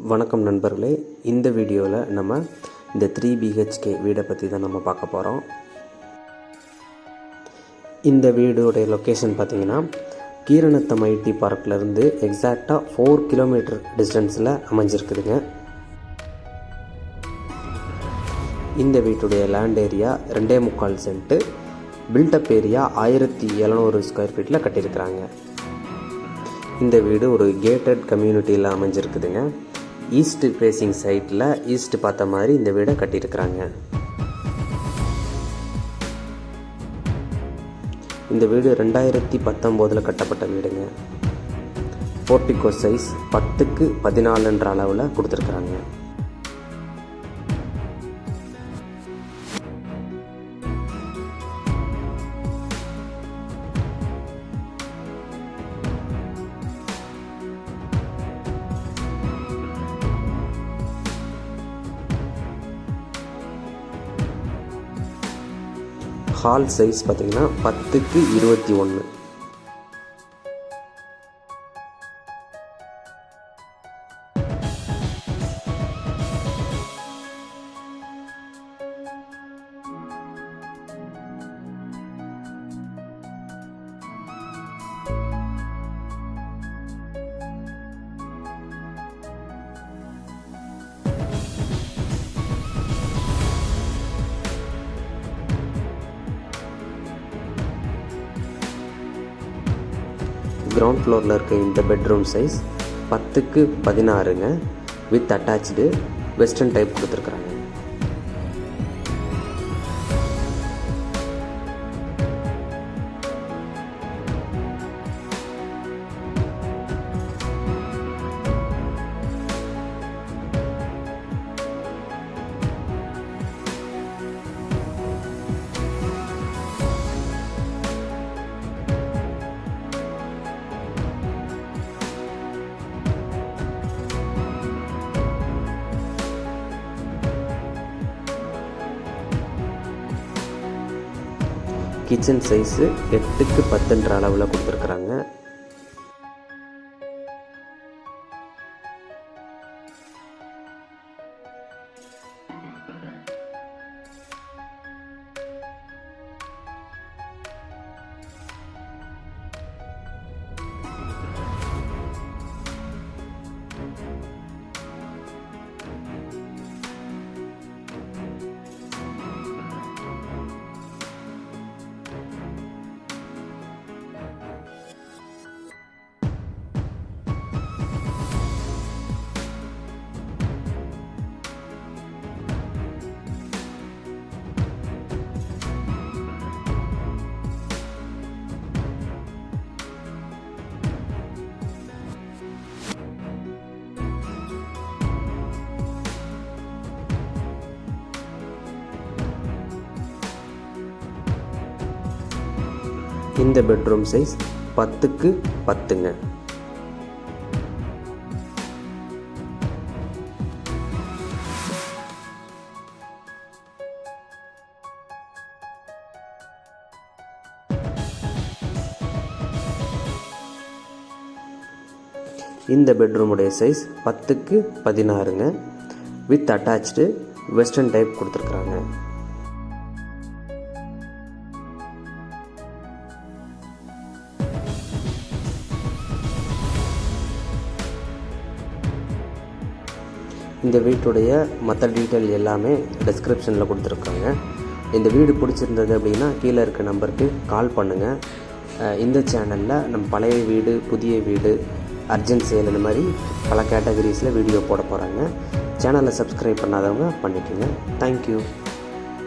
வணக்கம் நண்பர்களே, இந்த வீடியோவில் நம்ம இந்த 3 BHK வீடை பற்றி தான் நம்ம பார்க்க போகிறோம். இந்த வீடோடைய லொக்கேஷன் பார்த்திங்கன்னா கீரநத்தம் ஐடி பார்க்லேருந்து எக்ஸாக்டாக 4 கிலோமீட்டர் டிஸ்டன்ஸில் அமைஞ்சிருக்குதுங்க. இந்த வீட்டுடைய land area 2.25 cent, built up area 1700 square ஃபீட்டில் கட்டியிருக்கிறாங்க. இந்த வீடு ஒரு கேட்டட் கம்யூனிட்டியில் அமைஞ்சிருக்குதுங்க. ஈஸ்ட் ஃபேஸிங் சைட்டில் ஈஸ்ட் பார்த்த மாதிரி இந்த வீடை கட்டியிருக்கிறாங்க. இந்த வீடு 2019 கட்டப்பட்ட வீடுங்க. போர்டிகோ சைஸ் 10x14 அளவில் கொடுத்துருக்குறாங்க. ஹால் சைஸ் பார்த்திங்கன்னா 10x21. கிரவுண்ட் ஃப்ளோரில் இருக்க இந்த பெட்ரூம் சைஸ் 10x16ங்க. வித் அட்டாச்சு வெஸ்டர்ன் டைப் கொடுத்துருக்குறாங்க. கிச்சன் சைஸு 8x10 அளவில் கொடுத்துருக்குறாங்க. இந்த பெட்ரூம் சைஸ் 10x10ங்க. இந்த பெட்ரூமுடைய சைஸ் 10x16ங்க. வித் அட்டாச்சு வெஸ்டர்ன் டைப் கொடுத்துருக்குறாங்க. இந்த வீட்டுடைய மற்ற டீட்டெயில் எல்லாமே டிஸ்கிரிப்ஷனில் கொடுத்துருக்காங்க. இந்த வீடு பிடிச்சிருந்தது அப்படின்னா கீழே இருக்க நம்பருக்கு கால் பண்ணுங்கள். இந்த சேனலில் நம்ம பழைய வீடு, புதிய வீடு, அர்ஜென்ட் சேல் இந்த மாதிரி பல கேட்டகரிஸில் வீடியோ போட போகிறாங்க. சேனலை சப்ஸ்கிரைப் பண்ணாதவங்க பண்ணிக்கோங்க. தேங்க்யூ.